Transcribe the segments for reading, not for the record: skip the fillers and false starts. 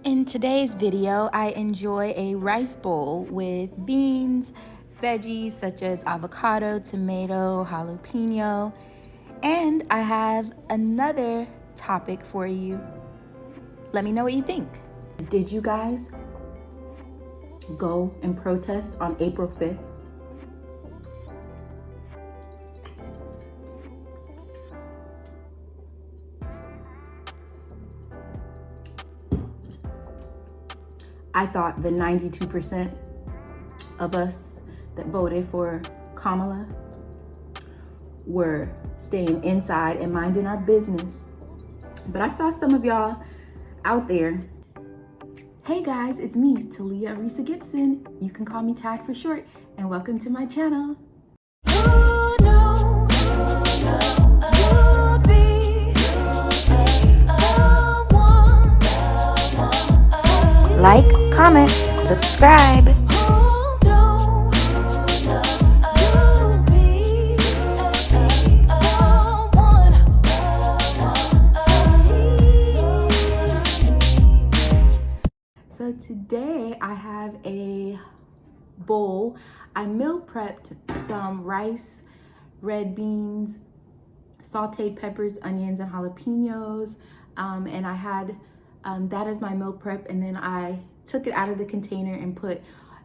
In today's video, I enjoy a rice bowl with beans, veggies such as avocado, tomato, jalapeno, and I have another topic for you. Let me know what you think. Did you guys go and protest on April 5th? I thought the 92% of us that voted for Kamala were staying inside and minding our business. But I saw some of y'all out there. Hey guys, it's me, Talia Arisa Gibson. You can call me Tag for short, and welcome to my channel. Like, comment, subscribe. So today I have a bowl. I meal prepped some rice, red beans, sauteed peppers, onions, and jalapenos. And I had that as my meal prep, and then I took it out of the container and put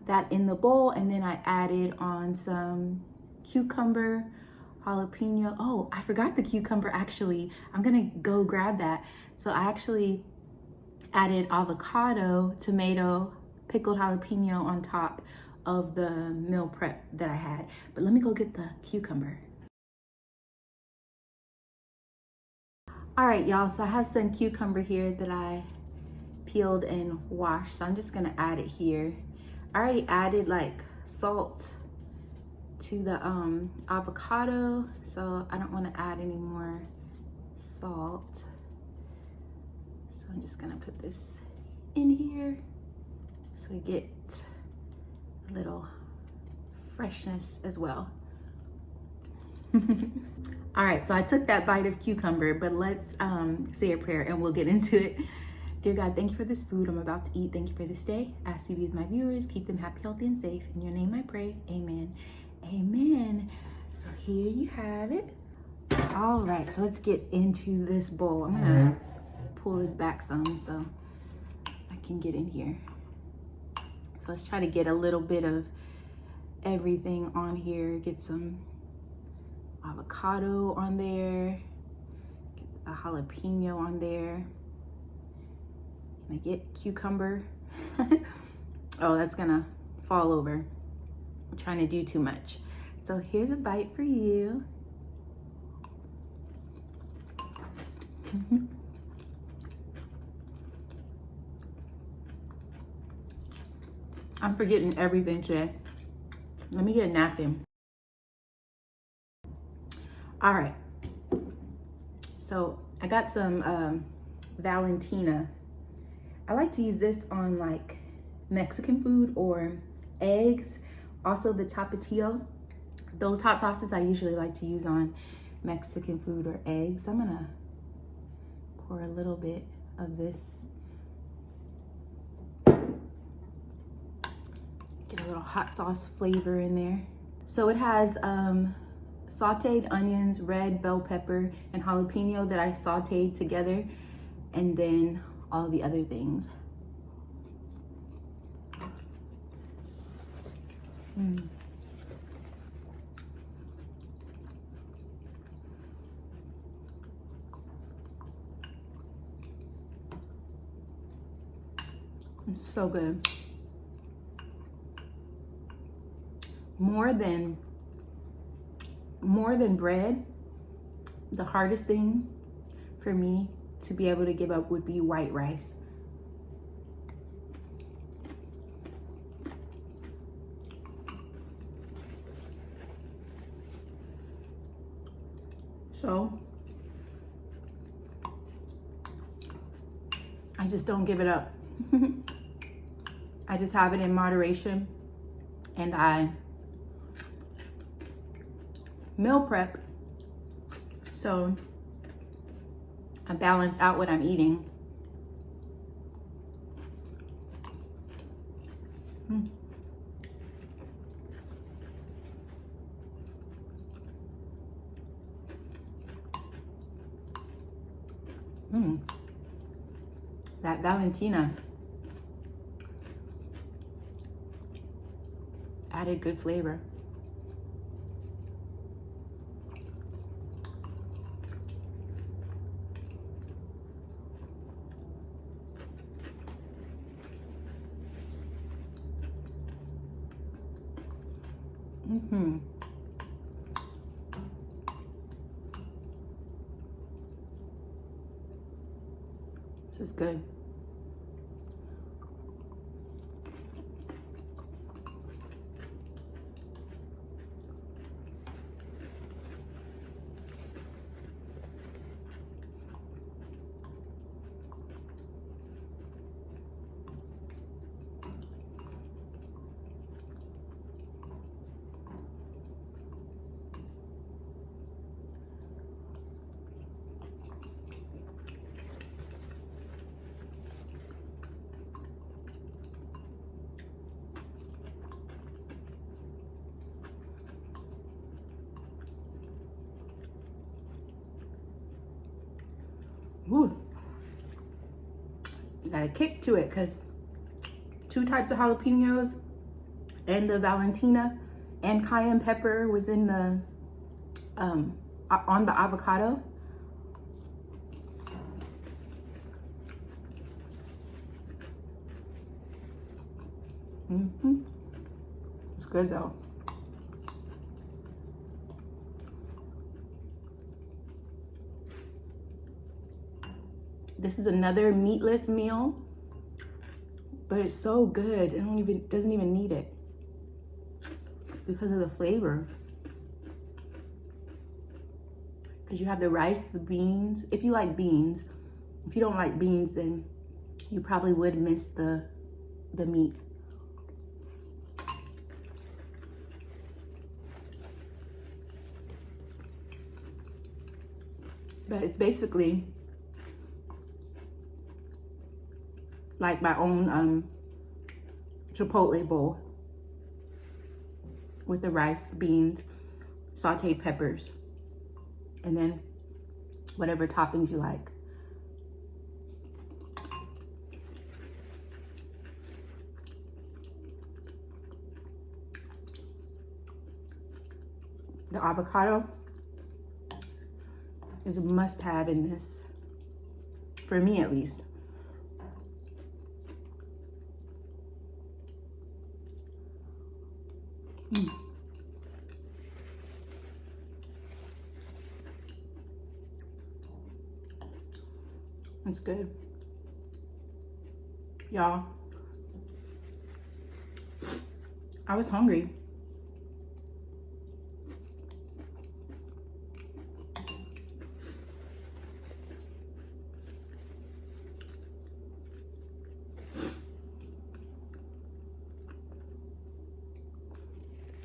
that in the bowl, and then I added on some cucumber, jalapeno. Oh, I forgot the cucumber actually. I'm gonna go grab that. So I actually added avocado, tomato, pickled jalapeno on top of the meal prep that I had. But let me go get the cucumber. All right, y'all, so I have some cucumber here that I peeled and washed. So I'm just gonna add it here. I already added like salt to the avocado, so I don't wanna add any more salt. So I'm just gonna put this in here so we get a little freshness as well. All right, so I took that bite of cucumber, but let's say a prayer and we'll get into it. Dear God, thank you for this food I'm about to eat. Thank you for this day. I ask you to be with my viewers, keep them happy, healthy, and safe. In your name I pray, amen. Amen. So here you have it. All right, so let's get into this bowl. I'm gonna pull this back some so I can get in here. So let's try to get a little bit of everything on here. Get some avocado on there, get a jalapeno on there. Can I get cucumber? Oh, that's gonna fall over. I'm trying to do too much. So here's a bite for you. I'm forgetting everything today. Let me get a napkin. All right, so I got some Valentina. I like to use this on like Mexican food or eggs. Also the tapatio. Those hot sauces I usually like to use on Mexican food or eggs. I'm gonna pour a little bit of this. Get a little hot sauce flavor in there. So it has sauteed onions, red bell pepper, and jalapeno that I sauteed together, and then all the other things. It's so good. More than bread, the hardest thing for me to be able to give up would be white rice. So I just don't give it up. I just have it in moderation, and I meal prep so I balance out what I'm eating. That Valentina added good flavor. This is good. Ooh. Got a kick to it because 2 types of jalapenos and the Valentina and cayenne pepper was in the on the avocado. It's good though. This is another meatless meal, but it's so good. It doesn't even need it because of the flavor. Because you have the rice, the beans. If you like beans, if you don't like beans, then you probably would miss the meat. But it's basically like my own Chipotle bowl with the rice, beans, sauteed peppers, and then whatever toppings you like. The avocado is a must-have in this, for me at least. It's good. Y'all, I was hungry.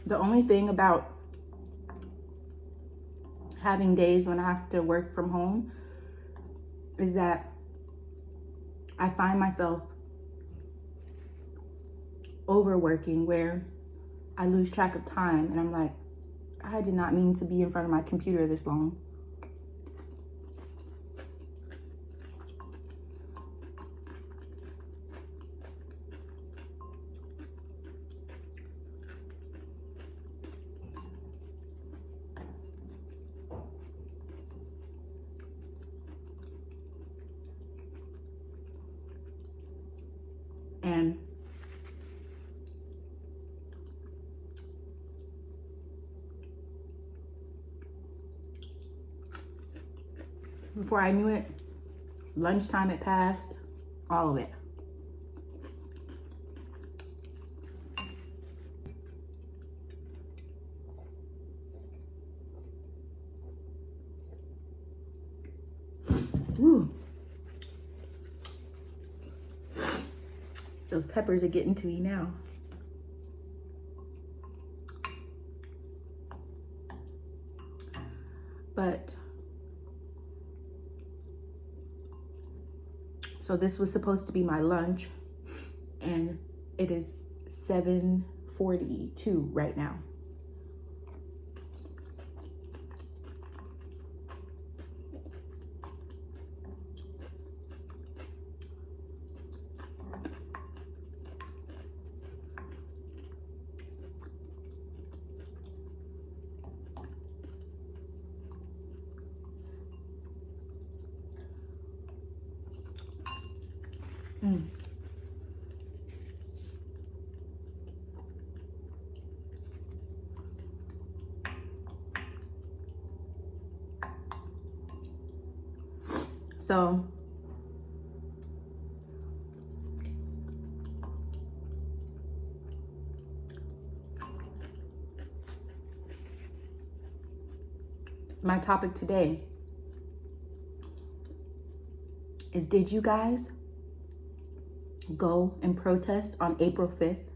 The only thing about having days when I have to work from home is that I find myself overworking where I lose track of time and I'm like, I did not mean to be in front of my computer this long. And before I knew it, lunchtime had passed, all of it. Woo. Those peppers are getting to me now. But so this was supposed to be my lunch, and it is 7:42 right now. So my topic today is, did you guys go and protest on April 5th?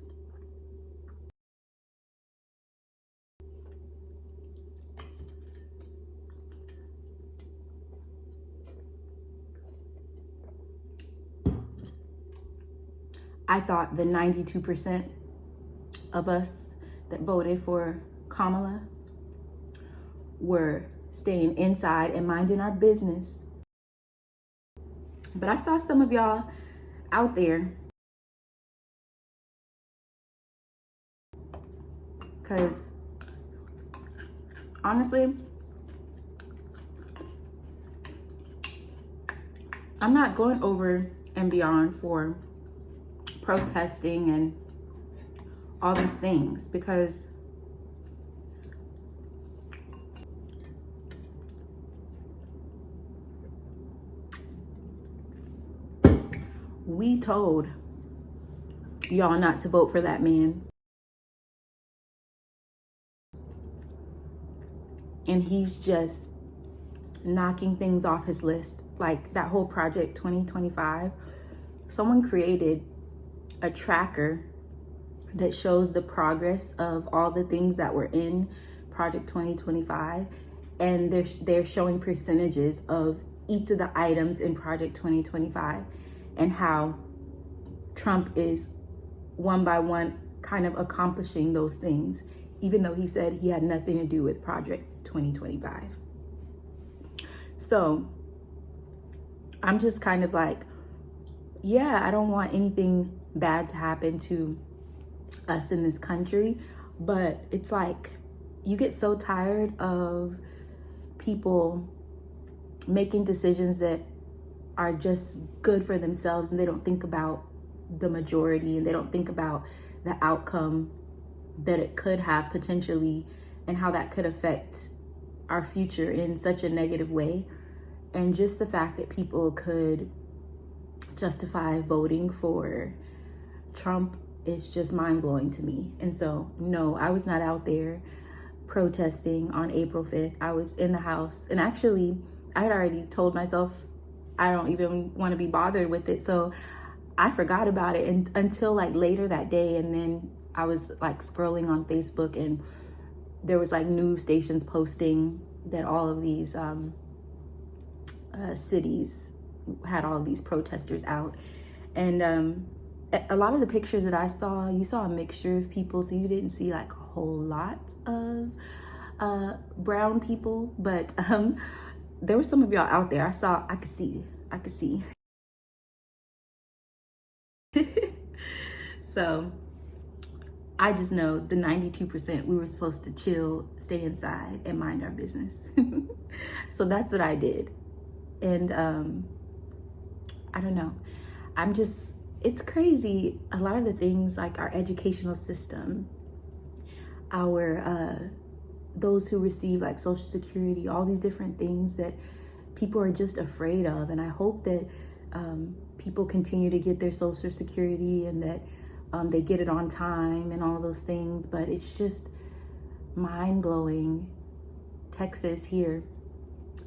I thought the 92% of us that voted for Kamala were staying inside and minding our business. But I saw some of y'all out there, because honestly, I'm not going over and beyond for protesting and all these things, because we told y'all not to vote for that man. And he's just knocking things off his list. Like that whole Project 2025, someone created a tracker that shows the progress of all the things that were in Project 2025. And they're showing percentages of each of the items in Project 2025 and how Trump is one by one kind of accomplishing those things, even though he said he had nothing to do with Project 2025. So I'm just kind of like, yeah, I don't want anything bad to happen to us in this country, but it's like you get so tired of people making decisions that are just good for themselves, and they don't think about the majority, and they don't think about the outcome that it could have potentially and how that could affect our future in such a negative way. And just the fact that people could justify voting for Trump is just mind-blowing to me. And so no, I was not out there protesting on April 5th. I was in the house, and actually I had already told myself I don't even want to be bothered with it, so I forgot about it until like later that day. And then I was like scrolling on Facebook, and there was like news stations posting that all of these cities had all of these protesters out. And a lot of the pictures that I saw, you saw a mixture of people, so you didn't see like a whole lot of brown people, but there were some of y'all out there. I could see. So I just know the 92%, we were supposed to chill, stay inside, and mind our business. So that's what I did. And I don't know. It's crazy. A lot of the things, like our educational system, our those who receive like Social Security, all these different things that people are just afraid of. And I hope that people continue to get their Social Security, and that they get it on time and all those things. But it's just mind-blowing. Texas here,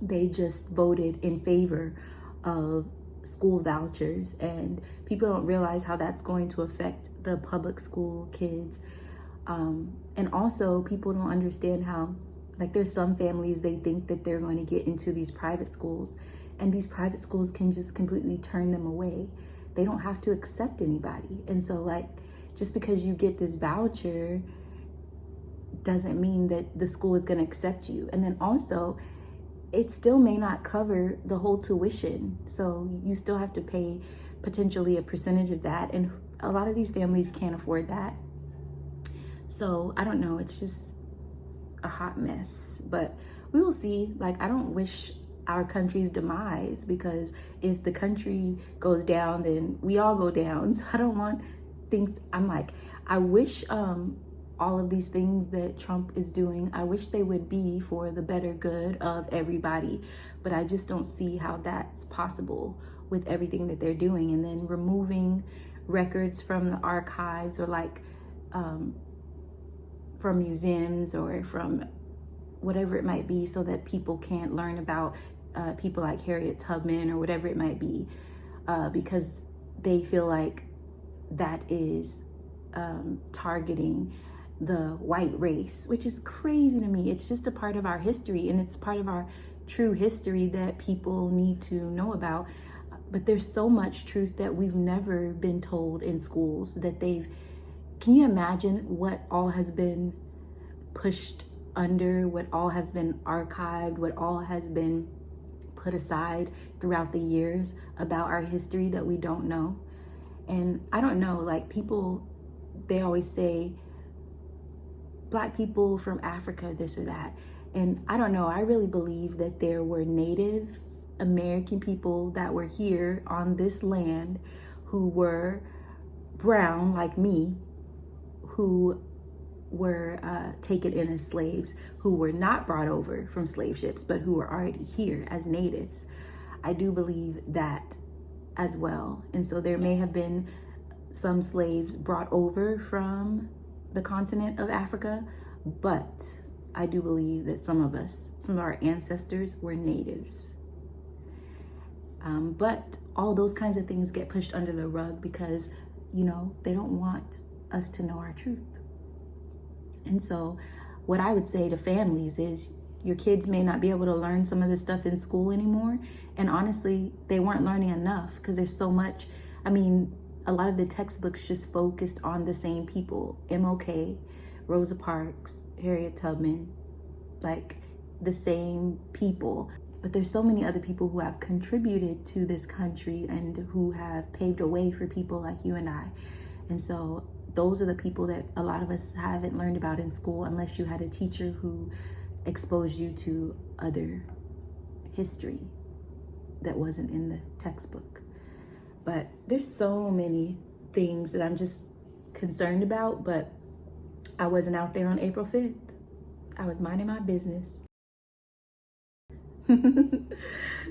they just voted in favor of school vouchers, and people don't realize how that's going to affect the public school kids. And also people don't understand how, like, there's some families, they think that they're going to get into these private schools, and these private schools can just completely turn them away. They don't have to accept anybody. And so, like, just because you get this voucher doesn't mean that the school is going to accept you. And then also, it still may not cover the whole tuition. So you still have to pay potentially a percentage of that. And a lot of these families can't afford that. So I don't know, it's just a hot mess. But we will see. Like, I don't wish our country's demise, because if the country goes down, then we all go down. So I don't want things, I'm like, I wish all of these things that Trump is doing, I wish they would be for the better good of everybody, but I just don't see how that's possible with everything that they're doing. And then removing records from the archives, or like from museums or from whatever it might be, so that people can't learn about people like Harriet Tubman or whatever it might be, because they feel like that is targeting the white race, which is crazy to me. It's just a part of our history, and it's part of our true history that people need to know about. But there's so much truth that we've never been told in schools that can you imagine what all has been pushed under, what all has been archived, what all has been put aside throughout the years about our history that we don't know? And I don't know, like, people, they always say Black people from Africa, this or that. And I don't know, I really believe that there were Native American people that were here on this land who were brown like me, who were taken in as slaves, who were not brought over from slave ships, but who were already here as natives. I do believe that as well. And so there may have been some slaves brought over from the continent of Africa, but I do believe that some of our ancestors were natives. But all those kinds of things get pushed under the rug because, you know, they don't want us to know our truth. And so what I would say to families is, your kids may not be able to learn some of this stuff in school anymore. And honestly, they weren't learning enough, because there's so much. I mean, a lot of the textbooks just focused on the same people: MLK, Rosa Parks, Harriet Tubman, like the same people. But there's so many other people who have contributed to this country and who have paved a way for people like you and I. And so those are the people that a lot of us haven't learned about in school, unless you had a teacher who exposed you to other history that wasn't in the textbook. But there's so many things that I'm just concerned about, but I wasn't out there on April 5th. I was minding my business.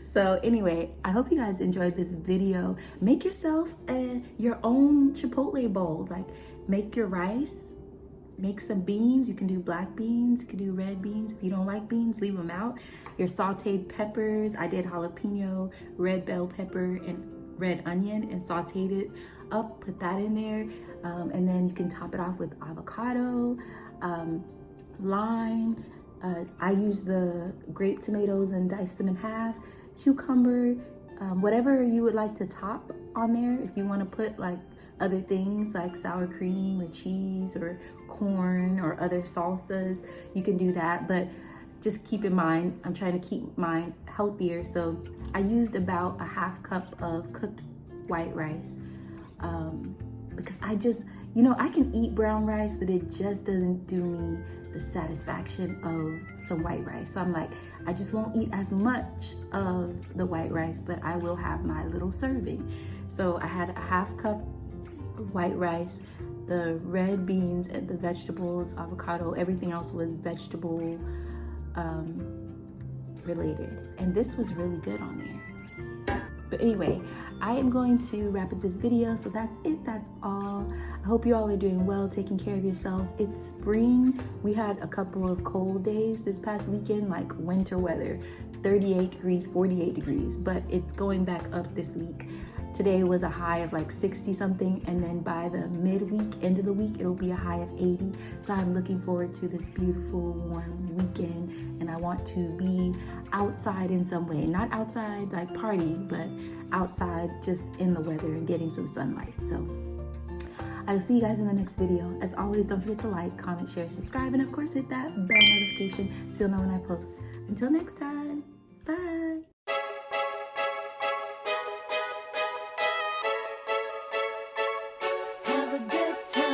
So anyway, I hope you guys enjoyed this video. Make yourself your own Chipotle bowl. Like, make your rice, make some beans. You can do black beans, you can do red beans. If you don't like beans, leave them out. Your sauteed peppers. I did jalapeno, red bell pepper, and red onion, and sauteed it up. Put that in there. And then you can top it off with avocado, lime. I use the grape tomatoes and dice them in half. Cucumber, whatever you would like to top on there. If you want to put like other things like sour cream or cheese or corn or other salsas, you can do that. But just keep in mind, I'm trying to keep mine healthier. So I used about a half cup of cooked white rice, because I just, you know, I can eat brown rice, but it just doesn't do me the satisfaction of some white rice. So I'm like, I just won't eat as much of the white rice, but I will have my little serving. So I had a half cup of white rice, the red beans and the vegetables, avocado, everything else was vegetable related. And this was really good on there. But anyway, I am going to wrap up this video. So that's it, that's all. I hope you all are doing well, taking care of yourselves. It's spring. We had a couple of cold days this past weekend, like winter weather, 38 degrees, 48 degrees, but it's going back up this week. Today was a high of like 60 something, and then by the midweek, end of the week, it'll be a high of 80. So I'm looking forward to this beautiful warm weekend, and I want to be outside in some way. Not outside like party, but outside just in the weather and getting some sunlight. So I will see you guys in the next video. As always, don't forget to like, comment, share, subscribe, and of course hit that bell notification so you'll know when I post. Until next time, bye. Have a good time.